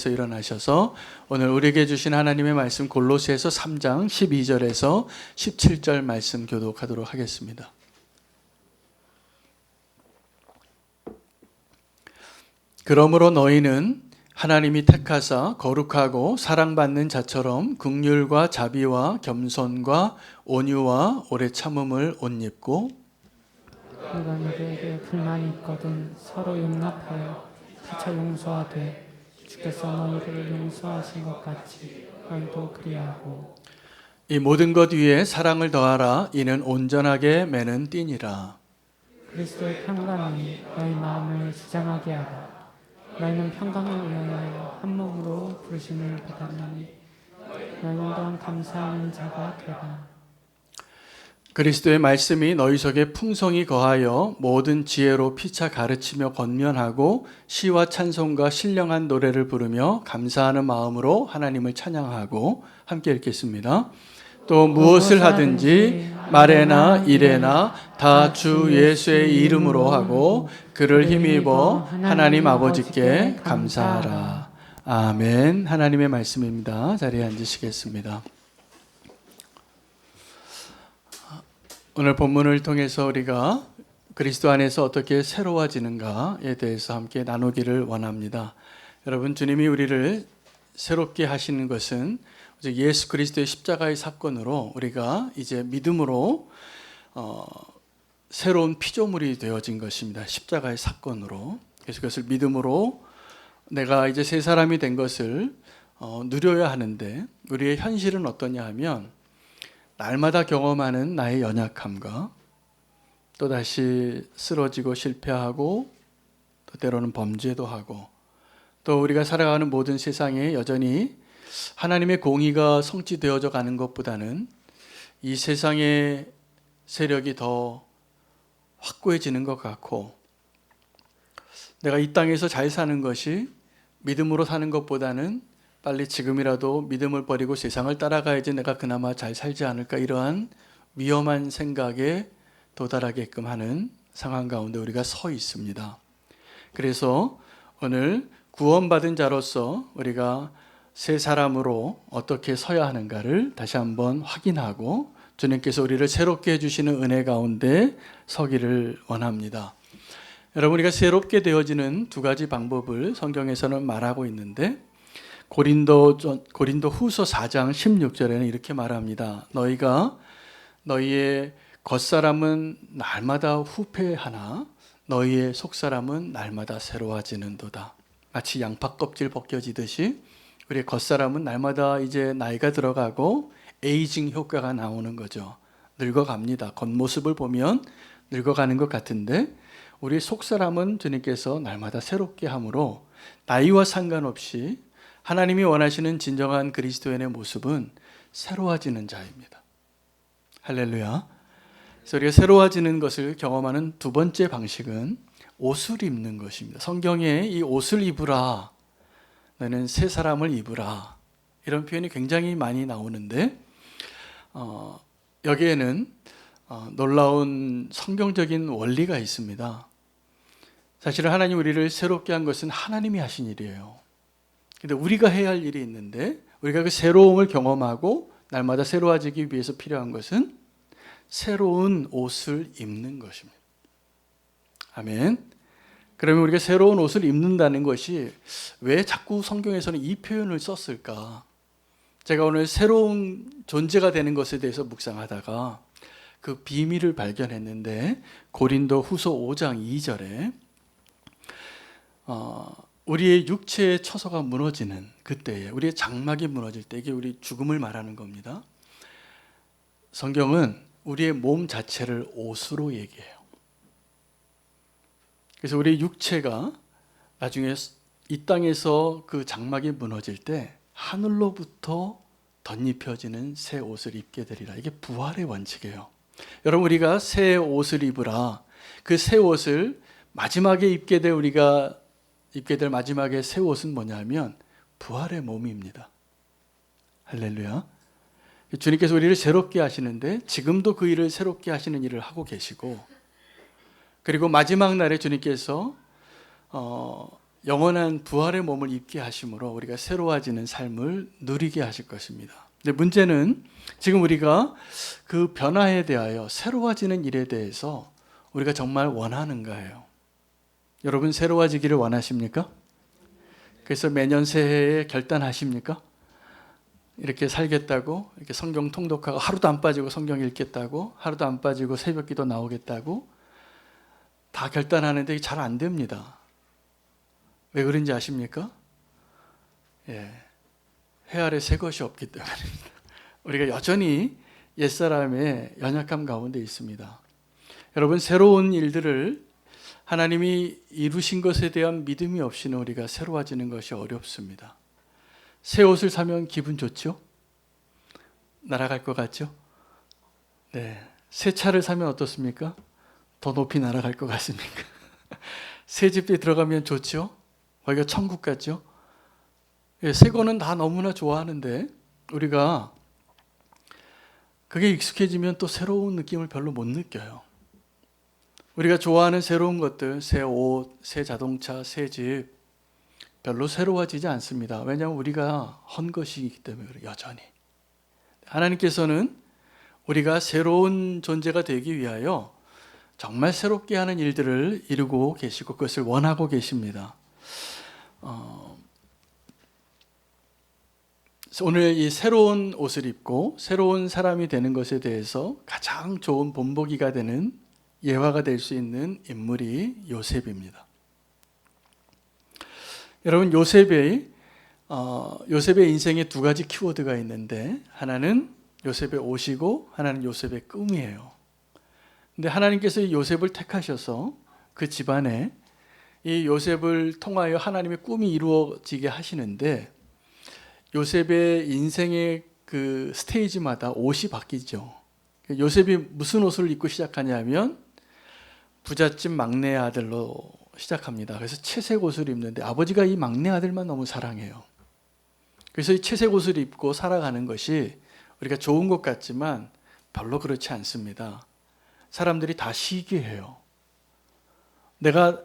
자리에서 일어나셔서 오늘 우리에게 주신 하나님의 말씀 골로새서 3장 12절에서 17절 말씀 교독하도록 하겠습니다. 그러므로 너희는 하나님이 택하사 거룩하고 사랑받는 자처럼 긍휼과 자비와 겸손과 온유와 오래 참음을 옷 입고 누가 누구에게 불만이 있거든 서로 용납하여 피차 용서하되 주께서 너희를 용서하신 것 같이 너희도 그리하고 이 모든 것 위에 사랑을 더하라. 이는 온전하게 매는 띠니라. 그리스도의 평강이 너희 마음을 주장하게 하라. 너희는 평강을 위하여 한 몸으로 부르심을 받았나니 너희는 또한 감사하는 자가 되라. 그리스도의 말씀이 너희 속에 풍성히 거하여 모든 지혜로 피차 가르치며 권면하고 시와 찬송과 신령한 노래를 부르며 감사하는 마음으로 하나님을 찬양하고 함께 읽겠습니다. 또 무엇을 하든지 말에나 일에나 다 주 예수의 이름으로 하고 그를 힘입어 하나님 아버지께 감사하라. 아멘. 하나님의 말씀입니다. 자리에 앉으시겠습니다. 오늘 본문을 통해서 우리가 그리스도 안에서 어떻게 새로워지는가에 대해서 함께 나누기를 원합니다. 여러분, 주님이 우리를 새롭게 하시는 것은 예수 그리스도의 십자가의 사건으로 우리가 이제 믿음으로 새로운 피조물이 되어진 것입니다. 십자가의 사건으로. 그래서 그것을 믿음으로 내가 이제 새 사람이 된 것을 누려야 하는데, 우리의 현실은 어떠냐 하면 날마다 경험하는 나의 연약함과 또다시 쓰러지고 실패하고 또 때로는 범죄도 하고 또 우리가 살아가는 모든 세상에 여전히 하나님의 공의가 성취되어져 가는 것보다는 이 세상의 세력이 더 확고해지는 것 같고, 내가 이 땅에서 잘 사는 것이 믿음으로 사는 것보다는 빨리 지금이라도 믿음을 버리고 세상을 따라가야지 내가 그나마 잘 살지 않을까, 이러한 위험한 생각에 도달하게끔 하는 상황 가운데 우리가 서 있습니다. 그래서 오늘 구원받은 자로서 우리가 새 사람으로 어떻게 서야 하는가를 다시 한번 확인하고 주님께서 우리를 새롭게 해주시는 은혜 가운데 서기를 원합니다. 여러분, 우리가 새롭게 되어지는 두 가지 방법을 성경에서는 말하고 있는데, 고린도 후서 4장 16절에는 이렇게 말합니다. 너희가 너희의 겉사람은 날마다 후패하나 너희의 속사람은 날마다 새로워지는도다. 마치 양파 껍질 벗겨지듯이 우리의 겉사람은 날마다 이제 나이가 들어가고 에이징 효과가 나오는 거죠. 늙어갑니다. 겉모습을 보면 늙어가는 것 같은데 우리의 속사람은 주님께서 날마다 새롭게 함으로 나이와 상관없이 하나님이 원하시는 진정한 그리스도인의 모습은 새로워지는 자입니다. 할렐루야. 그래서 우리가 새로워지는 것을 경험하는 두 번째 방식은 옷을 입는 것입니다. 성경에 이 옷을 입으라, 너는 새 사람을 입으라, 이런 표현이 굉장히 많이 나오는데 여기에는 놀라운 성경적인 원리가 있습니다. 사실은 하나님 우리를 새롭게 한 것은 하나님이 하신 일이에요. 근데 우리가 해야 할 일이 있는데, 우리가 그 새로움을 경험하고 날마다 새로워지기 위해서 필요한 것은 새로운 옷을 입는 것입니다. 아멘. 그러면 우리가 새로운 옷을 입는다는 것이 왜 자꾸 성경에서는 이 표현을 썼을까? 제가 오늘 새로운 존재가 되는 것에 대해서 묵상하다가 그 비밀을 발견했는데, 고린도 후서 5장 2절에 우리의 육체의 처소가 무너지는 그때에, 우리의 장막이 무너질 때, 이게 우리 죽음을 말하는 겁니다. 성경은 우리의 몸 자체를 옷으로 얘기해요. 그래서 우리의 육체가 나중에 이 땅에서 그 장막이 무너질 때 하늘로부터 덧입혀지는 새 옷을 입게 되리라. 이게 부활의 원칙이에요. 여러분, 우리가 새 옷을 입으라. 그 새 옷을 마지막에 입게 될 마지막에 새 옷은 뭐냐면 부활의 몸입니다. 할렐루야. 주님께서 우리를 새롭게 하시는데 지금도 그 일을 새롭게 하시는 일을 하고 계시고, 그리고 마지막 날에 주님께서 영원한 부활의 몸을 입게 하심으로 우리가 새로워지는 삶을 누리게 하실 것입니다. 근데 문제는 지금 우리가 그 변화에 대하여 새로워지는 일에 대해서 우리가 정말 원하는가요? 여러분 새로워지기를 원하십니까? 그래서 매년 새해에 결단하십니까? 이렇게 살겠다고, 이렇게 성경 통독하고 하루도 안 빠지고 성경 읽겠다고, 하루도 안 빠지고 새벽기도 나오겠다고 다 결단하는데 이게 잘 안 됩니다. 왜 그런지 아십니까? 예, 해 아래 새 것이 없기 때문입니다. 우리가 여전히 옛사람의 연약함 가운데 있습니다. 여러분 새로운 일들을 하나님이 이루신 것에 대한 믿음이 없이는 우리가 새로워지는 것이 어렵습니다. 새 옷을 사면 기분 좋죠? 날아갈 것 같죠? 네. 새 차를 사면 어떻습니까? 더 높이 날아갈 것 같습니까? 새 집에 들어가면 좋죠? 거기가 천국 같죠? 예, 새 거는 다 너무나 좋아하는데 우리가 그게 익숙해지면 또 새로운 느낌을 별로 못 느껴요. 우리가 좋아하는 새로운 것들, 새 옷, 새 자동차, 새 집 별로 새로워지지 않습니다. 왜냐하면 우리가 헌 것이기 때문에 여전히. 하나님께서는 우리가 새로운 존재가 되기 위하여 정말 새롭게 하는 일들을 이루고 계시고 그것을 원하고 계십니다. 오늘 이 새로운 옷을 입고 새로운 사람이 되는 것에 대해서 가장 좋은 본보기가 되는 예화가 될 수 있는 인물이 요셉입니다. 여러분 요셉의 인생에 두 가지 키워드가 있는데 하나는 요셉의 옷이고 하나는 요셉의 꿈이에요. 근데 하나님께서 이 요셉을 택하셔서 그 집안에 이 요셉을 통하여 하나님의 꿈이 이루어지게 하시는데 요셉의 인생의 그 스테이지마다 옷이 바뀌죠. 요셉이 무슨 옷을 입고 시작하냐면 부잣집 막내 아들로 시작합니다. 그래서 채색 옷을 입는데 아버지가 이 막내 아들만 너무 사랑해요. 그래서 이 채색 옷을 입고 살아가는 것이 우리가 좋은 것 같지만 별로 그렇지 않습니다. 사람들이 다 시기해요. 내가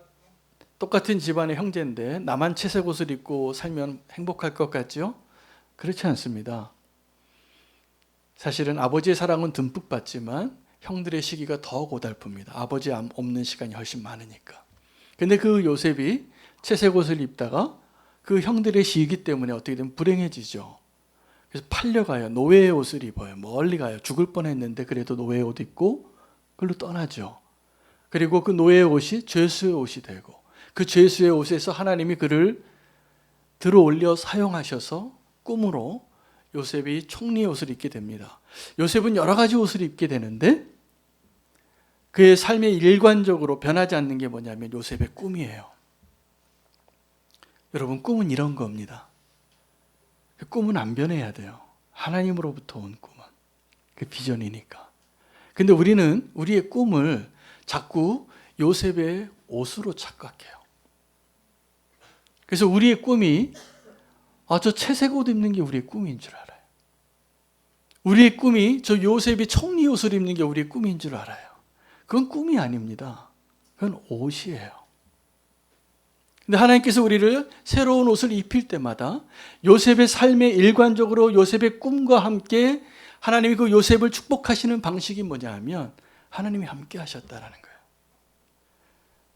똑같은 집안의 형제인데 나만 채색 옷을 입고 살면 행복할 것 같죠? 그렇지 않습니다. 사실은 아버지의 사랑은 듬뿍 받지만 형들의 시기가 더 고달픕니다. 아버지 없는 시간이 훨씬 많으니까. 근데 그 요셉이 채색 옷을 입다가 그 형들의 시기 때문에 어떻게 되면 불행해지죠. 그래서 팔려가요. 노예의 옷을 입어요. 멀리 가요. 죽을 뻔했는데 그래도 노예의 옷 입고 그걸로 떠나죠. 그리고 그 노예의 옷이 죄수의 옷이 되고 그 죄수의 옷에서 하나님이 그를 들어올려 사용하셔서 꿈으로 요셉이 총리의 옷을 입게 됩니다. 요셉은 여러 가지 옷을 입게 되는데 그의 삶에 일관적으로 변하지 않는 게 뭐냐면 요셉의 꿈이에요. 여러분 꿈은 이런 겁니다. 그 꿈은 안 변해야 돼요. 하나님으로부터 온 꿈은. 그 비전이니까. 근데 우리는 우리의 꿈을 자꾸 요셉의 옷으로 착각해요. 그래서 우리의 꿈이 저 채색 옷 입는 게 우리의 꿈인 줄 알아요. 우리의 꿈이 저 요셉이 총리 옷을 입는 게 우리의 꿈인 줄 알아요. 그건 꿈이 아닙니다. 그건 옷이에요. 근데 하나님께서 우리를 새로운 옷을 입힐 때마다 요셉의 삶에 일관적으로 요셉의 꿈과 함께 하나님이 그 요셉을 축복하시는 방식이 뭐냐 하면 하나님이 함께 하셨다라는 거예요.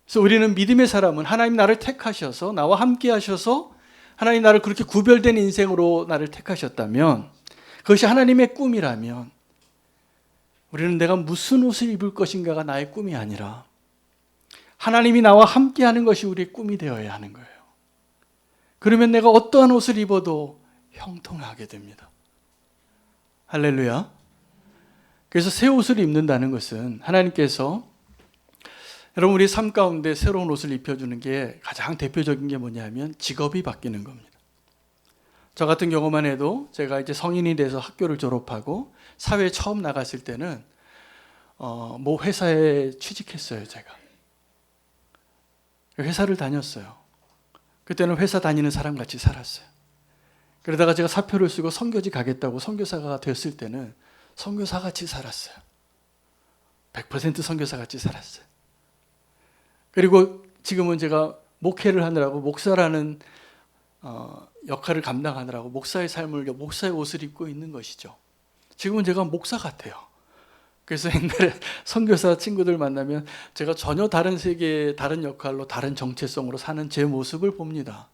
그래서 우리는 믿음의 사람은 하나님 나를 택하셔서 나와 함께 하셔서 하나님 나를 그렇게 구별된 인생으로 나를 택하셨다면 그것이 하나님의 꿈이라면 우리는 내가 무슨 옷을 입을 것인가가 나의 꿈이 아니라 하나님이 나와 함께하는 것이 우리의 꿈이 되어야 하는 거예요. 그러면 내가 어떠한 옷을 입어도 형통하게 됩니다. 할렐루야. 그래서 새 옷을 입는다는 것은 하나님께서 여러분 우리 삶 가운데 새로운 옷을 입혀주는 게 가장 대표적인 게 뭐냐면 직업이 바뀌는 겁니다. 저 같은 경우만 해도 제가 이제 성인이 돼서 학교를 졸업하고 사회에 처음 나갔을 때는 모 회사에 취직했어요. 제가 회사를 다녔어요. 그때는 회사 다니는 사람 같이 살았어요. 그러다가 제가 사표를 쓰고 선교지 가겠다고 선교사가 됐을 때는 선교사 같이 살았어요. 100% 선교사 같이 살았어요. 그리고 지금은 제가 목회를 하느라고 목사라는 역할을 감당하느라고 목사의 삶을 목사의 옷을 입고 있는 것이죠. 지금은 제가 목사 같아요. 그래서 옛날에 선교사 친구들 만나면 제가 전혀 다른 세계의 다른 역할로 다른 정체성으로 사는 제 모습을 봅니다.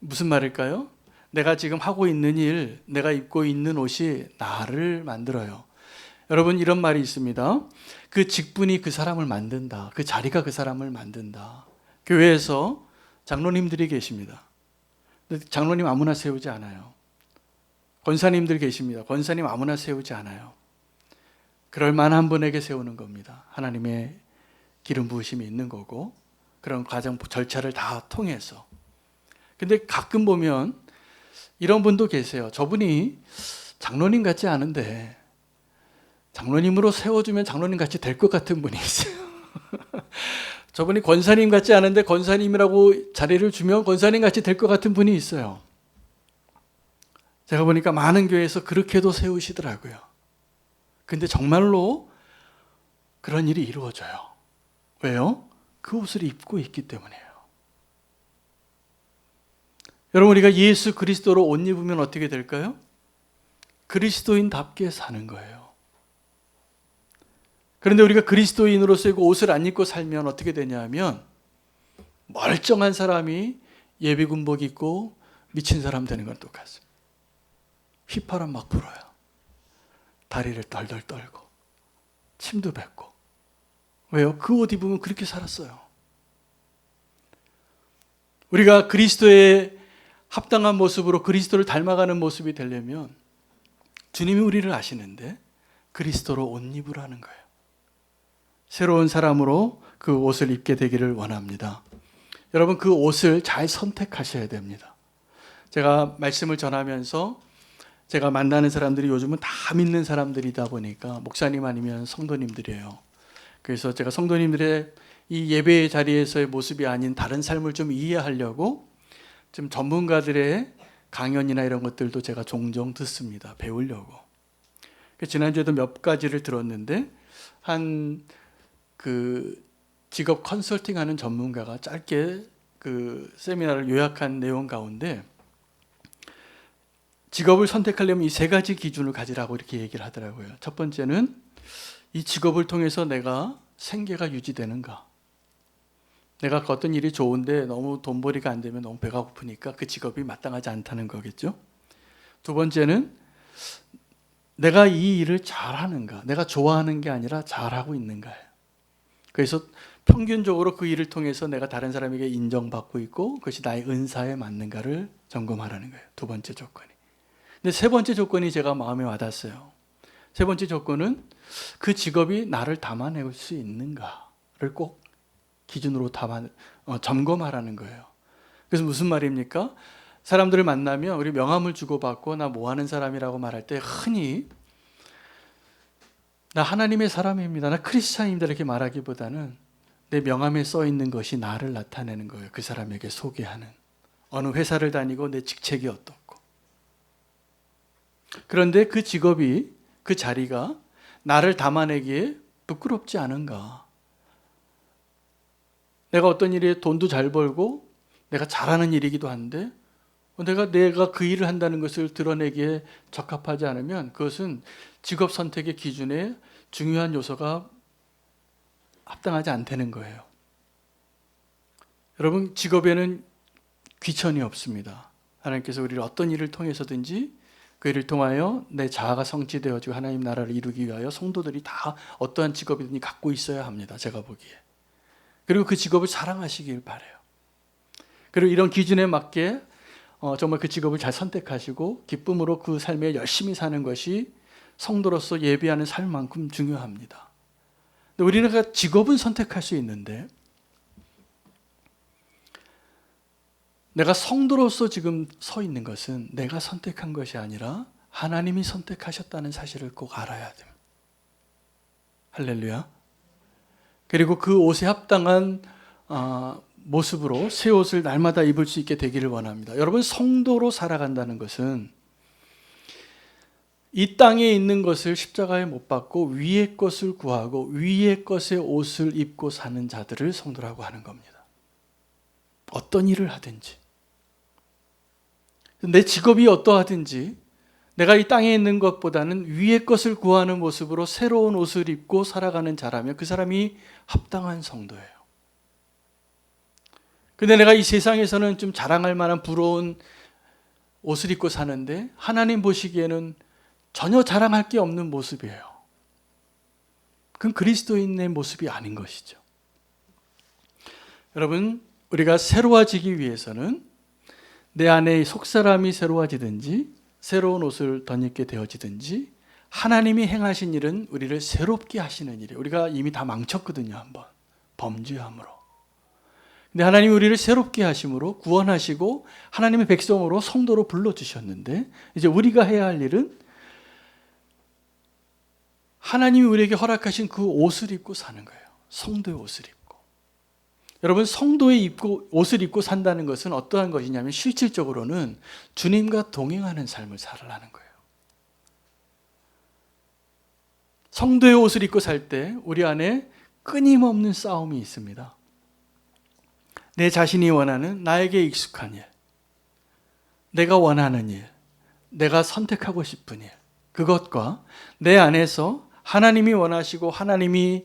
무슨 말일까요? 내가 지금 하고 있는 일, 내가 입고 있는 옷이 나를 만들어요. 여러분, 이런 말이 있습니다. 그 직분이 그 사람을 만든다. 그 자리가 그 사람을 만든다. 교회에서 장로님들이 계십니다. 근데 장로님 아무나 세우지 않아요. 권사님들 계십니다. 권사님 아무나 세우지 않아요. 그럴 만한 분에게 세우는 겁니다. 하나님의 기름 부으심이 있는 거고, 그런 과정 절차를 다 통해서. 근데 가끔 보면 이런 분도 계세요. 저분이 장로님 같지 않은데 장로님으로 세워주면 장로님 같이 될 것 같은 분이 있어요. 저분이 권사님 같지 않은데 권사님이라고 자리를 주면 권사님 같이 될 것 같은 분이 있어요. 제가 보니까 많은 교회에서 그렇게도 세우시더라고요. 근데 정말로 그런 일이 이루어져요. 왜요? 그 옷을 입고 있기 때문이에요. 여러분, 우리가 예수 그리스도로 옷 입으면 어떻게 될까요? 그리스도인답게 사는 거예요. 그런데 우리가 그리스도인으로서 옷을 안 입고 살면 어떻게 되냐면 멀쩡한 사람이 예비군복 입고 미친 사람 되는 건 똑같습니다. 휘파람 막 불어요. 다리를 덜덜 떨고 침도 뱉고. 왜요? 그 옷 입으면 그렇게 살았어요. 우리가 그리스도의 합당한 모습으로 그리스도를 닮아가는 모습이 되려면 주님이 우리를 아시는데 그리스도로 옷 입으라는 거예요. 새로운 사람으로 그 옷을 입게 되기를 원합니다. 여러분, 그 옷을 잘 선택하셔야 됩니다. 제가 말씀을 전하면서 제가 만나는 사람들이 요즘은 다 믿는 사람들이다 보니까 목사님 아니면 성도님들이에요. 그래서 제가 성도님들의 이 예배의 자리에서의 모습이 아닌 다른 삶을 좀 이해하려고 좀 전문가들의 강연이나 이런 것들도 제가 종종 듣습니다. 배우려고. 지난주에도 몇 가지를 들었는데 한 그 직업 컨설팅하는 전문가가 짧게 그 세미나를 요약한 내용 가운데 직업을 선택하려면 이 세 가지 기준을 가지라고 이렇게 얘기를 하더라고요. 첫 번째는 이 직업을 통해서 내가 생계가 유지되는가. 내가 어떤 일이 좋은데 너무 돈벌이가 안 되면 너무 배가 고프니까 그 직업이 마땅하지 않다는 거겠죠. 두 번째는 내가 이 일을 잘하는가. 내가 좋아하는 게 아니라 잘하고 있는가예요. 그래서 평균적으로 그 일을 통해서 내가 다른 사람에게 인정받고 있고 그것이 나의 은사에 맞는가를 점검하라는 거예요. 두 번째 조건이. 근데 세 번째 조건이 제가 마음에 와닿았어요. 세 번째 조건은 그 직업이 나를 담아낼 수 있는가를 꼭 기준으로 점검하라는 거예요. 그래서 무슨 말입니까? 사람들을 만나면 우리 명함을 주고받고 나 뭐 하는 사람이라고 말할 때 흔히 나 하나님의 사람입니다. 나 크리스찬입니다. 이렇게 말하기보다는 내 명함에 써 있는 것이 나를 나타내는 거예요. 그 사람에게 소개하는. 어느 회사를 다니고 내 직책이 어떻고. 그런데 그 직업이, 그 자리가 나를 담아내기에 부끄럽지 않은가. 내가 어떤 일에 돈도 잘 벌고 내가 잘하는 일이기도 한데 내가 그 일을 한다는 것을 드러내기에 적합하지 않으면 그것은 직업 선택의 기준에 중요한 요소가 합당하지 않다는 거예요. 여러분, 직업에는 귀천이 없습니다. 하나님께서 우리를 어떤 일을 통해서든지 그 일을 통하여 내 자아가 성취되어지고 하나님 나라를 이루기 위하여 성도들이 다 어떠한 직업이든지 갖고 있어야 합니다. 제가 보기에. 그리고 그 직업을 사랑하시길 바라요. 그리고 이런 기준에 맞게 정말 그 직업을 잘 선택하시고 기쁨으로 그 삶에 열심히 사는 것이 성도로서 예배하는 삶만큼 중요합니다. 근데 우리가 직업은 선택할 수 있는데 내가 성도로서 지금 서 있는 것은 내가 선택한 것이 아니라 하나님이 선택하셨다는 사실을 꼭 알아야 됩니다. 할렐루야. 그리고 그 옷에 합당한 모습으로 새 옷을 날마다 입을 수 있게 되기를 원합니다. 여러분, 성도로 살아간다는 것은 이 땅에 있는 것을 십자가에 못 박고 위의 것을 구하고 위의 것의 옷을 입고 사는 자들을 성도라고 하는 겁니다. 어떤 일을 하든지, 내 직업이 어떠하든지 내가 이 땅에 있는 것보다는 위의 것을 구하는 모습으로 새로운 옷을 입고 살아가는 자라면 그 사람이 합당한 성도예요. 근데 내가 이 세상에서는 좀 자랑할 만한 부러운 옷을 입고 사는데 하나님 보시기에는 전혀 자랑할 게 없는 모습이에요. 그건 그리스도인의 모습이 아닌 것이죠. 여러분, 우리가 새로워지기 위해서는 내 안에 속사람이 새로워지든지 새로운 옷을 덧입게 되어지든지 하나님이 행하신 일은 우리를 새롭게 하시는 일이에요. 우리가 이미 다 망쳤거든요. 한번 범죄함으로. 근데 하나님이 우리를 새롭게 하심으로 구원하시고 하나님의 백성으로 성도로 불러주셨는데 이제 우리가 해야 할 일은 하나님이 우리에게 허락하신 그 옷을 입고 사는 거예요. 성도의 옷을 입고. 여러분, 성도의 옷을 입고 산다는 것은 어떠한 것이냐면 실질적으로는 주님과 동행하는 삶을 살아가는 거예요. 성도의 옷을 입고 살 때 우리 안에 끊임없는 싸움이 있습니다. 내 자신이 원하는 나에게 익숙한 일, 내가 원하는 일, 내가 선택하고 싶은 일, 그것과 내 안에서 하나님이 원하시고 하나님이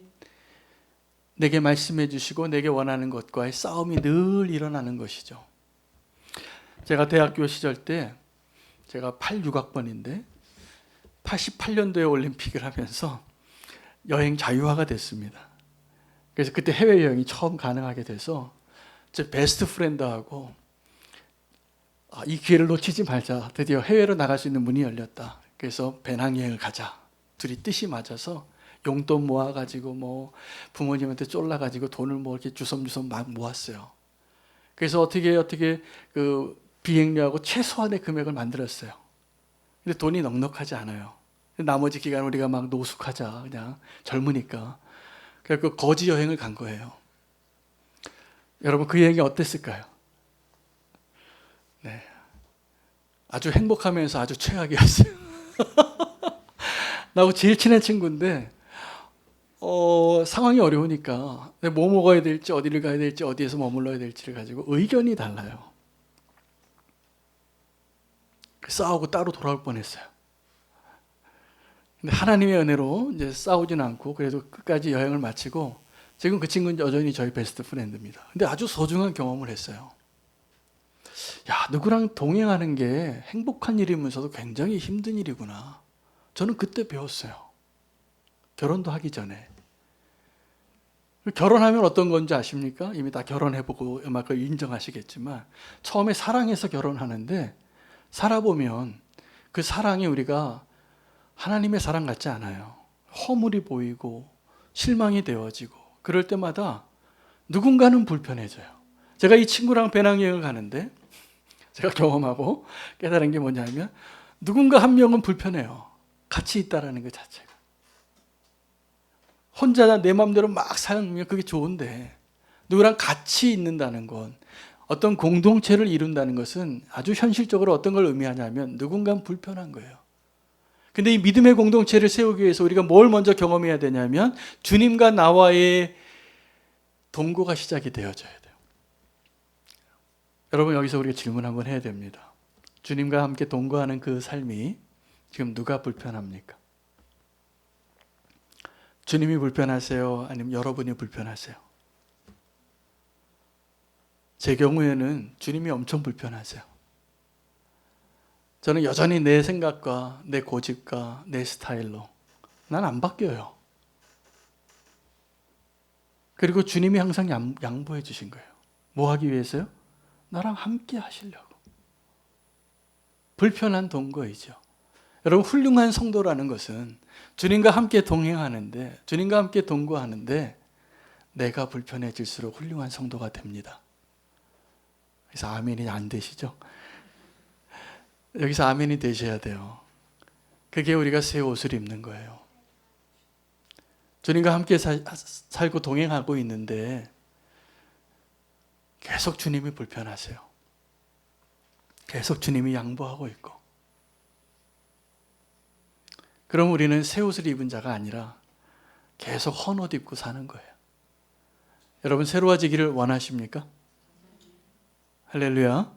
내게 말씀해 주시고 내게 원하는 것과의 싸움이 늘 일어나는 것이죠. 제가 대학교 시절 때 제가 86학번인데 88년도에 올림픽을 하면서 여행 자유화가 됐습니다. 그래서 그때 해외여행이 처음 가능하게 돼서 제 베스트 프렌드하고 이 기회를 놓치지 말자. 드디어 해외로 나갈 수 있는 문이 열렸다. 그래서 배낭여행을 가자. 둘이 뜻이 맞아서 용돈 모아가지고 뭐 부모님한테 쫄라가지고 돈을 뭐 이렇게 주섬주섬 막 모았어요. 그래서 어떻게 그 비행료하고 최소한의 금액을 만들었어요. 근데 돈이 넉넉하지 않아요. 나머지 기간 우리가 막 노숙하자. 그냥 젊으니까. 그래서 그 거지 여행을 간 거예요. 여러분, 그 여행이 어땠을까요? 네, 아주 행복하면서 아주 최악이었어요. 나하고 제일 친한 친구인데 상황이 어려우니까 뭐 먹어야 될지 어디를 가야 될지 어디에서 머물러야 될지를 가지고 의견이 달라요. 싸우고 따로 돌아올 뻔했어요. 근데 하나님의 은혜로 이제 싸우진 않고 그래도 끝까지 여행을 마치고 지금 그 친구는 여전히 저희 베스트 프렌드입니다. 근데 아주 소중한 경험을 했어요. 야, 누구랑 동행하는 게 행복한 일이면서도 굉장히 힘든 일이구나. 저는 그때 배웠어요. 결혼도 하기 전에. 결혼하면 어떤 건지 아십니까? 이미 다 결혼해보고 아마 그걸 인정하시겠지만 처음에 사랑해서 결혼하는데 살아보면 그 사랑이 우리가 하나님의 사랑 같지 않아요. 허물이 보이고 실망이 되어지고 그럴 때마다 누군가는 불편해져요. 제가 이 친구랑 배낭여행을 가는데 제가 경험하고 깨달은 게 뭐냐면 누군가 한 명은 불편해요. 같이 있다라는 것 자체가. 혼자 내 마음대로 막 살면 그게 좋은데 누구랑 같이 있는다는 건 어떤 공동체를 이룬다는 것은 아주 현실적으로 어떤 걸 의미하냐면 누군가는 불편한 거예요. 근데 이 믿음의 공동체를 세우기 위해서 우리가 뭘 먼저 경험해야 되냐면 주님과 나와의 동거가 시작이 되어져야 돼요. 여러분, 여기서 우리가 질문 한번 해야 됩니다. 주님과 함께 동거하는 그 삶이 지금 누가 불편합니까? 주님이 불편하세요? 아니면 여러분이 불편하세요? 제 경우에는 주님이 엄청 불편하세요. 저는 여전히 내 생각과 내 고집과 내 스타일로 난 안 바뀌어요. 그리고 주님이 항상 양보해 주신 거예요. 뭐 하기 위해서요? 나랑 함께 하시려고. 불편한 동거이죠. 여러분, 훌륭한 성도라는 것은 주님과 함께 동행하는데, 주님과 함께 동거하는데 내가 불편해질수록 훌륭한 성도가 됩니다. 그래서 아멘이 안 되시죠? 여기서 아멘이 되셔야 돼요. 그게 우리가 새 옷을 입는 거예요. 주님과 함께 살고 동행하고 있는데 계속 주님이 불편하세요. 계속 주님이 양보하고 있고. 그럼 우리는 새 옷을 입은 자가 아니라 계속 헌 옷 입고 사는 거예요. 여러분, 새로워지기를 원하십니까? 할렐루야.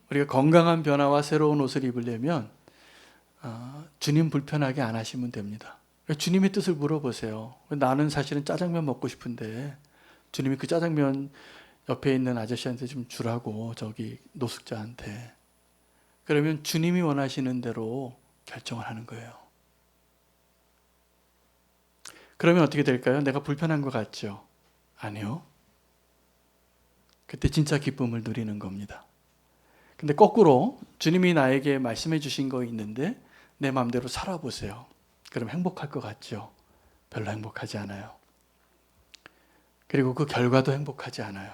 우리가 건강한 변화와 새로운 옷을 입으려면 주님 불편하게 안 하시면 됩니다. 주님의 뜻을 물어보세요. 나는 사실은 짜장면 먹고 싶은데 주님이 그 짜장면 옆에 있는 아저씨한테 좀 주라고, 저기 노숙자한테. 그러면 주님이 원하시는 대로 결정을 하는 거예요. 그러면 어떻게 될까요? 내가 불편한 것 같죠? 아니요. 그때 진짜 기쁨을 누리는 겁니다. 근데 거꾸로 주님이 나에게 말씀해 주신 거 있는데 내 마음대로 살아보세요. 그럼 행복할 것 같죠? 별로 행복하지 않아요. 그리고 그 결과도 행복하지 않아요.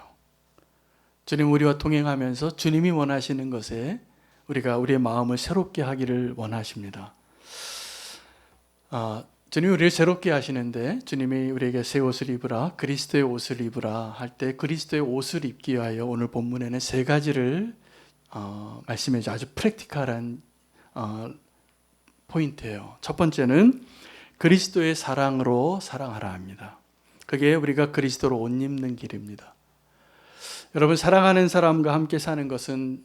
주님 우리와 동행하면서 주님이 원하시는 것에 우리가 우리의 마음을 새롭게 하기를 원하십니다. 주님이 우리를 새롭게 하시는데, 주님이 우리에게 새 옷을 입으라, 그리스도의 옷을 입으라 할 때 그리스도의 옷을 입기 위하여 오늘 본문에는 세 가지를 말씀해 주죠. 아주 프랙티컬한 포인트예요. 첫 번째는 그리스도의 사랑으로 사랑하라 합니다. 그게 우리가 그리스도로 옷 입는 길입니다. 여러분, 사랑하는 사람과 함께 사는 것은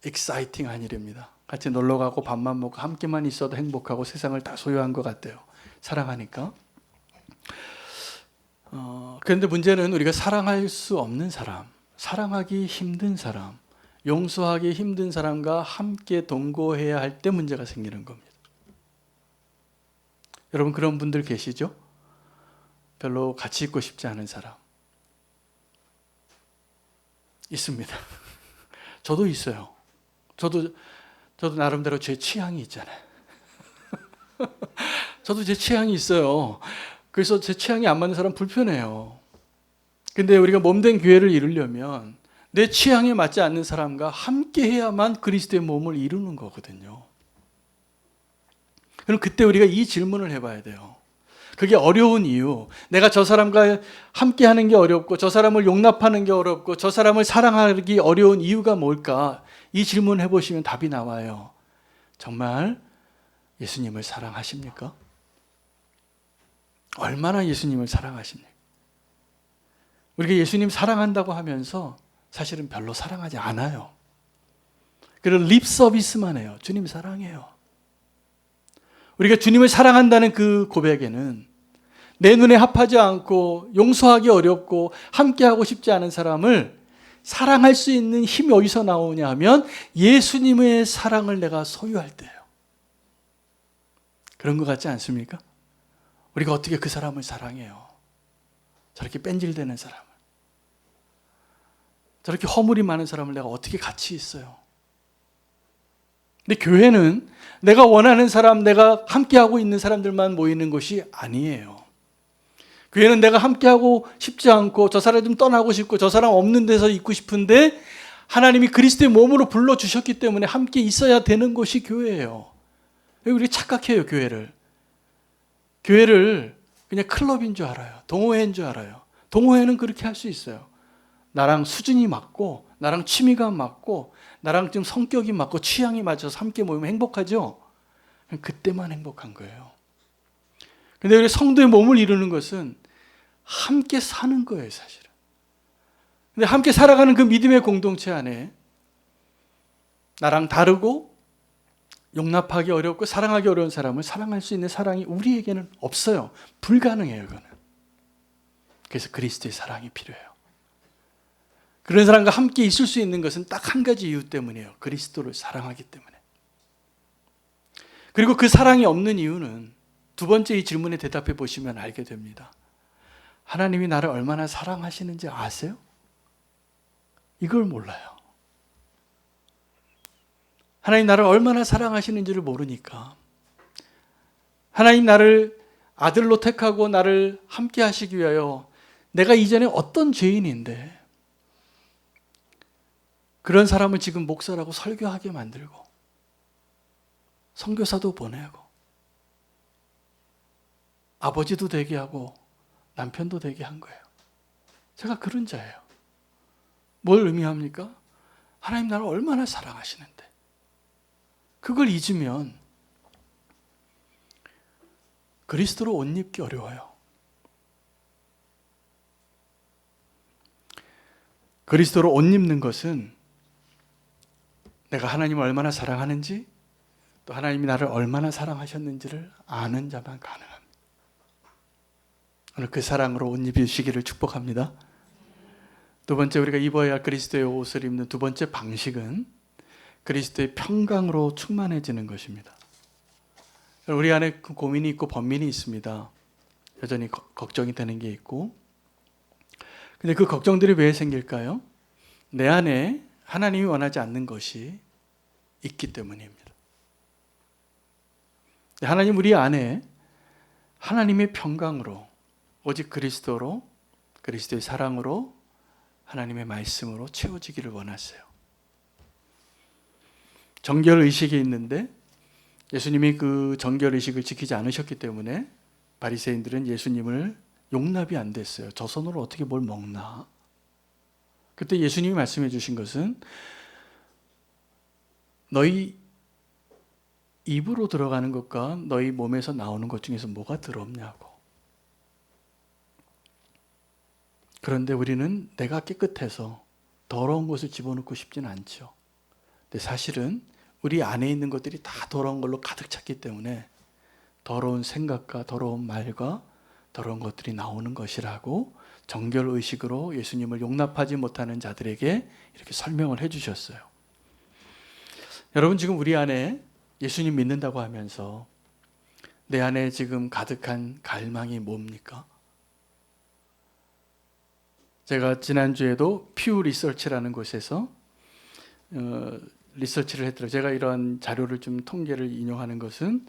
exciting한 일입니다. 같이 놀러 가고 밥만 먹고 함께만 있어도 행복하고 세상을 다 소유한 것 같아요. 사랑하니까. 그런데 문제는 우리가 사랑할 수 없는 사람, 사랑하기 힘든 사람, 용서하기 힘든 사람과 함께 동거해야 할 때 문제가 생기는 겁니다. 여러분, 그런 분들 계시죠? 별로 같이 있고 싶지 않은 사람. 있습니다. 저도 있어요. 저도 나름대로 제 취향이 있잖아요. 저도 제 취향이 있어요. 그래서 제 취향이 안 맞는 사람 불편해요. 근데 우리가 몸된 교회를 이루려면 내 취향에 맞지 않는 사람과 함께 해야만 그리스도의 몸을 이루는 거거든요. 그럼 그때 우리가 이 질문을 해봐야 돼요. 그게 어려운 이유, 내가 저 사람과 함께 하는 게 어렵고 저 사람을 용납하는 게 어렵고 저 사람을 사랑하기 어려운 이유가 뭘까? 이 질문 해보시면 답이 나와요. 정말 예수님을 사랑하십니까? 얼마나 예수님을 사랑하십니까? 우리가 예수님 사랑한다고 하면서 사실은 별로 사랑하지 않아요. 그리고 립 서비스만 해요. 주님 사랑해요. 우리가 주님을 사랑한다는 그 고백에는 내 눈에 합하지 않고 용서하기 어렵고 함께하고 싶지 않은 사람을 사랑할 수 있는 힘이 어디서 나오냐 하면 예수님의 사랑을 내가 소유할 때예요. 그런 것 같지 않습니까? 우리가 어떻게 그 사람을 사랑해요? 저렇게 뺀질대는 사람을, 저렇게 허물이 많은 사람을 내가 어떻게 같이 있어요? 근데 교회는 내가 원하는 사람, 내가 함께하고 있는 사람들만 모이는 곳이 아니에요. 교회는 내가 함께하고 싶지 않고 저 사람 좀 떠나고 싶고 저 사람 없는 데서 있고 싶은데 하나님이 그리스도의 몸으로 불러주셨기 때문에 함께 있어야 되는 곳이 교회예요. 우리 착각해요, 교회를. 교회를 그냥 클럽인 줄 알아요. 동호회인 줄 알아요. 동호회는 그렇게 할 수 있어요. 나랑 수준이 맞고 나랑 취미가 맞고 나랑 좀 성격이 맞고 취향이 맞아서 함께 모이면 행복하죠? 그때만 행복한 거예요. 근데 우리 성도의 몸을 이루는 것은 함께 사는 거예요, 사실은. 근데 함께 살아가는 그 믿음의 공동체 안에 나랑 다르고 용납하기 어렵고 사랑하기 어려운 사람을 사랑할 수 있는 사랑이 우리에게는 없어요. 불가능해요, 그거는. 그래서 그리스도의 사랑이 필요해요. 그런 사람과 함께 있을 수 있는 것은 딱 한 가지 이유 때문이에요. 그리스도를 사랑하기 때문에. 그리고 그 사랑이 없는 이유는 두 번째 이 질문에 대답해 보시면 알게 됩니다. 하나님이 나를 얼마나 사랑하시는지 아세요? 이걸 몰라요. 하나님 나를 얼마나 사랑하시는지를 모르니까 하나님 나를 아들로 택하고 나를 함께 하시기 위하여 내가 이전에 어떤 죄인인데 그런 사람을 지금 목사라고 설교하게 만들고 선교사도 보내고 아버지도 되게 하고 남편도 되게 한 거예요. 제가 그런 자예요. 뭘 의미합니까? 하나님 나를 얼마나 사랑하시는데 그걸 잊으면 그리스도로 옷 입기 어려워요. 그리스도로 옷 입는 것은 내가 하나님을 얼마나 사랑하는지, 또 하나님이 나를 얼마나 사랑하셨는지를 아는 자만 가능합니다. 오늘 그 사랑으로 옷 입으시기를 축복합니다. 두 번째, 우리가 입어야 할 그리스도의 옷을 입는 두 번째 방식은 그리스도의 평강으로 충만해지는 것입니다. 우리 안에 그 고민이 있고 번민이 있습니다. 여전히 걱정이 되는 게 있고, 근데 그 걱정들이 왜 생길까요? 내 안에 하나님이 원하지 않는 것이 있기 때문입니다. 하나님 우리 안에 하나님의 평강으로, 오직 그리스도로, 그리스도의 사랑으로, 하나님의 말씀으로 채워지기를 원하세요. 정결의식이 있는데 예수님이 그 정결의식을 지키지 않으셨기 때문에 바리새인들은 예수님을 용납이 안 됐어요. 저 손으로 어떻게 뭘 먹나? 그때 예수님이 말씀해 주신 것은 너희 입으로 들어가는 것과 너희 몸에서 나오는 것 중에서 뭐가 더럽냐고. 그런데 우리는 내가 깨끗해서 더러운 것을 집어넣고 싶지는 않죠. 근데 사실은 우리 안에 있는 것들이 다 더러운 걸로 가득 찼기 때문에 더러운 생각과 더러운 말과 더러운 것들이 나오는 것이라고 정결의식으로 예수님을 용납하지 못하는 자들에게 이렇게 설명을 해주셨어요. 여러분, 지금 우리 안에 예수님 믿는다고 하면서 내 안에 지금 가득한 갈망이 뭡니까? 제가 지난주에도 퓨 리서치라는 곳에서 리서치를 했더라고요. 제가 이런 자료를 좀 통계를 인용하는 것은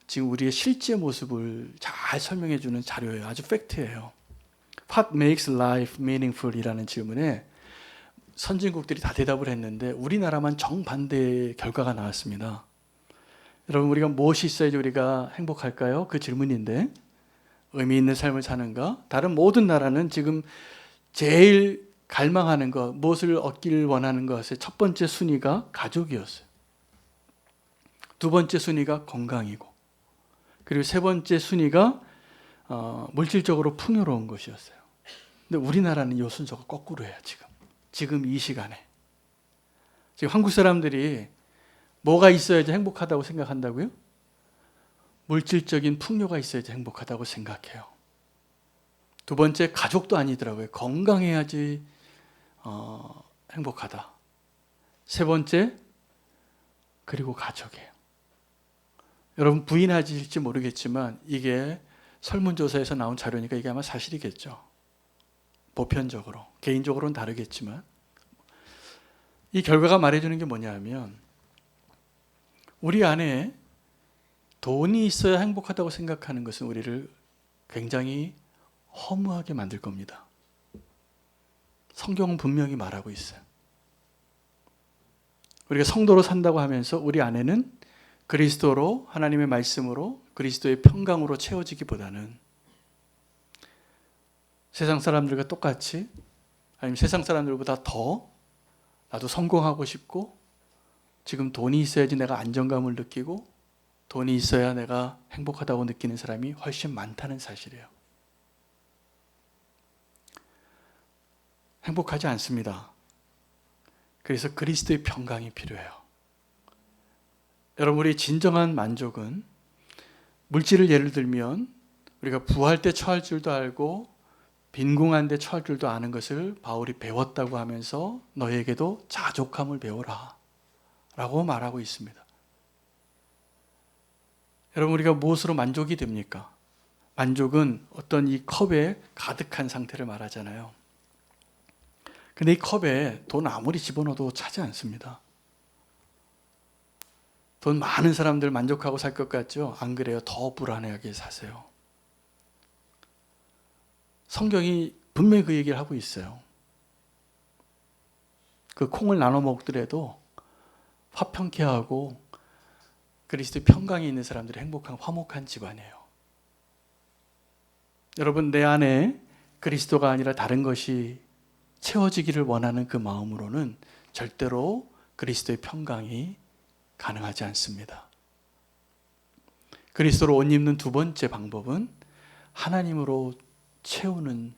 지금 우리의 실제 모습을 잘 설명해 주는 자료예요. 아주 팩트예요. What makes life meaningful? 이라는 질문에 선진국들이 다 대답을 했는데 우리나라만 정반대의 결과가 나왔습니다. 여러분, 우리가 무엇이 있어야지 우리가 행복할까요? 그 질문인데, 의미 있는 삶을 사는가? 다른 모든 나라는 지금 제일 갈망하는 것, 무엇을 얻기를 원하는 것의 첫 번째 순위가 가족이었어요. 두 번째 순위가 건강이고, 그리고 세 번째 순위가 물질적으로 풍요로운 것이었어요. 근데 우리나라는 이 순서가 거꾸로예요. 지금 이 시간에. 지금 한국 사람들이 뭐가 있어야지 행복하다고 생각한다고요? 물질적인 풍요가 있어야지 행복하다고 생각해요. 두 번째, 가족도 아니더라고요. 건강해야지 행복하다. 세 번째, 그리고 가족이에요. 여러분, 부인하실지 모르겠지만 이게 설문조사에서 나온 자료니까 이게 아마 사실이겠죠. 보편적으로, 개인적으로는 다르겠지만 이 결과가 말해주는 게 뭐냐 하면 우리 안에 돈이 있어야 행복하다고 생각하는 것은 우리를 굉장히 허무하게 만들 겁니다. 성경은 분명히 말하고 있어요. 우리가 성도로 산다고 하면서 우리 안에는 그리스도로, 하나님의 말씀으로, 그리스도의 평강으로 채워지기보다는 세상 사람들과 똑같이, 아니면 세상 사람들보다 더 나도 성공하고 싶고, 지금 돈이 있어야지 내가 안정감을 느끼고, 돈이 있어야 내가 행복하다고 느끼는 사람이 훨씬 많다는 사실이에요. 행복하지 않습니다. 그래서 그리스도의 평강이 필요해요. 여러분, 우리의 진정한 만족은 물질을 예를 들면 우리가 부할 때 처할 줄도 알고 빈궁한 데 처할 줄도 아는 것을 바울이 배웠다고 하면서 너에게도 자족함을 배워라 라고 말하고 있습니다. 여러분, 우리가 무엇으로 만족이 됩니까? 만족은 어떤 이 컵에 가득한 상태를 말하잖아요. 근데 이 컵에 돈 아무리 집어넣어도 차지 않습니다. 돈 많은 사람들 만족하고 살 것 같죠? 안 그래요. 더 불안해하게 사세요. 성경이 분명히 그 얘기를 하고 있어요. 그 콩을 나눠 먹더라도 화평케 하고 그리스도의 평강이 있는 사람들이 행복한 화목한 집안이에요. 여러분, 내 안에 그리스도가 아니라 다른 것이 채워지기를 원하는 그 마음으로는 절대로 그리스도의 평강이 가능하지 않습니다. 그리스도로 옷 입는 두 번째 방법은 하나님으로 채워진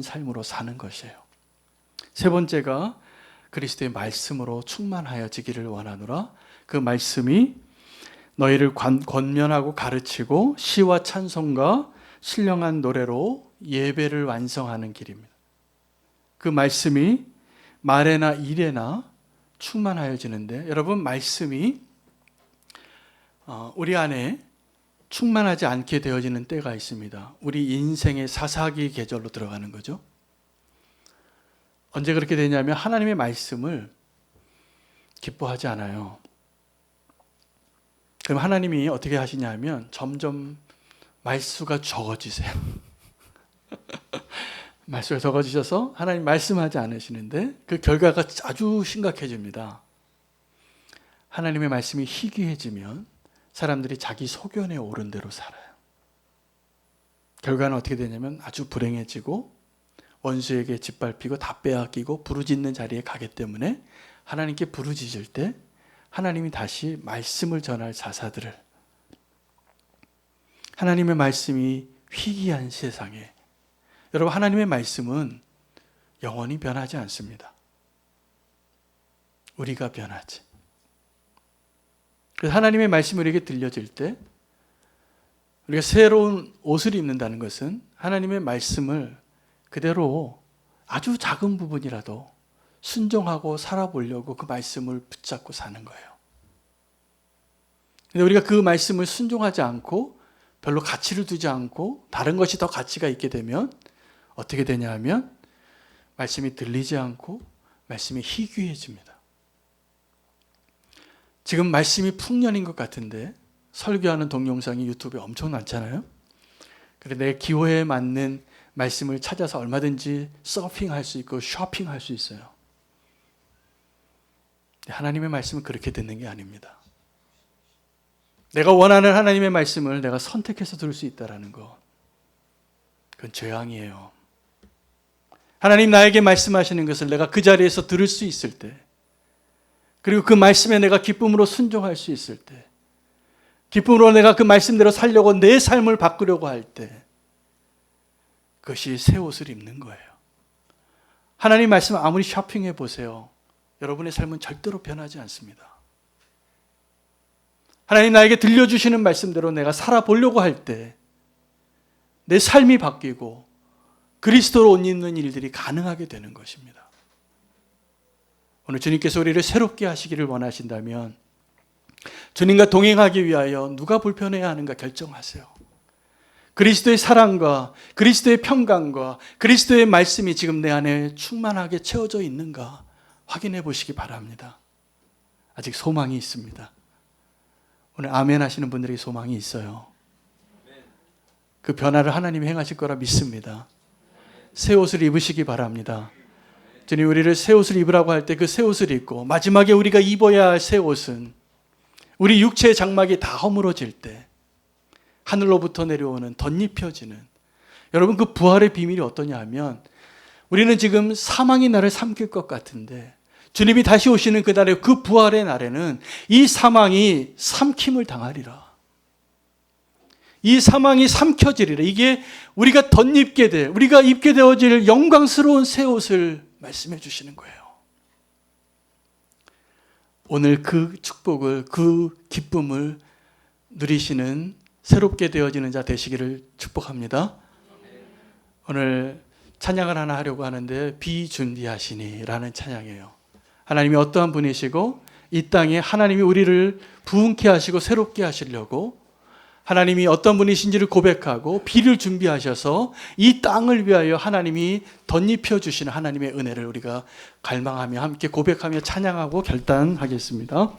삶으로 사는 것이에요. 세 번째가 그리스도의 말씀으로 충만하여지기를 원하노라. 그 말씀이 너희를 권면하고 가르치고 시와 찬송과 신령한 노래로 예배를 완성하는 길입니다. 그 말씀이 말에나 일에나 충만하여지는데, 여러분, 말씀이 우리 안에 충만하지 않게 되어지는 때가 있습니다. 우리 인생의 사사기 계절로 들어가는 거죠. 언제 그렇게 되냐면 하나님의 말씀을 기뻐하지 않아요. 그럼 하나님이 어떻게 하시냐면 점점 말수가 적어지세요. 말수가 적어지셔서 하나님 말씀하지 않으시는데 그 결과가 아주 심각해집니다. 하나님의 말씀이 희귀해지면 사람들이 자기 소견에 오른 대로 살아요. 결과는 어떻게 되냐면 아주 불행해지고 원수에게 짓밟히고 다 빼앗기고 부르짖는 자리에 가기 때문에 하나님께 부르짖을 때 하나님이 다시 말씀을 전할 사사들을, 하나님의 말씀이 희귀한 세상에, 여러분, 하나님의 말씀은 영원히 변하지 않습니다. 우리가 변하지. 그래서 하나님의 말씀이 우리에게 들려질 때 우리가 새로운 옷을 입는다는 것은 하나님의 말씀을 그대로 아주 작은 부분이라도 순종하고 살아보려고 그 말씀을 붙잡고 사는 거예요. 근데 우리가 그 말씀을 순종하지 않고 별로 가치를 두지 않고 다른 것이 더 가치가 있게 되면 어떻게 되냐 하면 말씀이 들리지 않고 말씀이 희귀해집니다. 지금 말씀이 풍년인 것 같은데 설교하는 동영상이 유튜브에 엄청 많잖아요. 그래서 내 기호에 맞는 말씀을 찾아서 얼마든지 서핑할 수 있고 쇼핑할 수 있어요. 하나님의 말씀은 그렇게 듣는 게 아닙니다. 내가 원하는 하나님의 말씀을 내가 선택해서 들을 수 있다는 것, 그건 재앙이에요. 하나님 나에게 말씀하시는 것을 내가 그 자리에서 들을 수 있을 때, 그리고 그 말씀에 내가 기쁨으로 순종할 수 있을 때, 기쁨으로 내가 그 말씀대로 살려고 내 삶을 바꾸려고 할 때, 그것이 새 옷을 입는 거예요. 하나님 말씀 아무리 쇼핑해 보세요. 여러분의 삶은 절대로 변하지 않습니다. 하나님 나에게 들려주시는 말씀대로 내가 살아보려고 할 때 내 삶이 바뀌고 그리스도로 옷 입는 일들이 가능하게 되는 것입니다. 오늘 주님께서 우리를 새롭게 하시기를 원하신다면 주님과 동행하기 위하여 누가 불편해야 하는가 결정하세요. 그리스도의 사랑과 그리스도의 평강과 그리스도의 말씀이 지금 내 안에 충만하게 채워져 있는가 확인해 보시기 바랍니다. 아직 소망이 있습니다. 오늘 아멘 하시는 분들에게 소망이 있어요. 그 변화를 하나님이 행하실 거라 믿습니다. 새 옷을 입으시기 바랍니다. 주님 우리를 새 옷을 입으라고 할 때 그 새 옷을 입고 마지막에 우리가 입어야 할 새 옷은 우리 육체의 장막이 다 허물어질 때 하늘로부터 내려오는 덧입혀지는, 여러분 그 부활의 비밀이 어떠냐 하면 우리는 지금 사망이 나를 삼킬 것 같은데 주님이 다시 오시는 그 날에, 그 부활의 날에는 이 사망이 삼킴을 당하리라. 이 사망이 삼켜지리라. 이게 우리가 덧입게 돼, 우리가 입게 되어질 영광스러운 새 옷을 말씀해 주시는 거예요. 오늘 그 축복을, 그 기쁨을 누리시는 새롭게 되어지는 자 되시기를 축복합니다. 오늘 찬양을 하나 하려고 하는데 비준비하시니 라는 찬양이에요. 하나님이 어떠한 분이시고 이 땅에 하나님이 우리를 부흥케 하시고 새롭게 하시려고 하나님이 어떤 분이신지를 고백하고 비를 준비하셔서 이 땅을 위하여 하나님이 덧입혀 주시는 하나님의 은혜를 우리가 갈망하며 함께 고백하며 찬양하고 결단하겠습니다.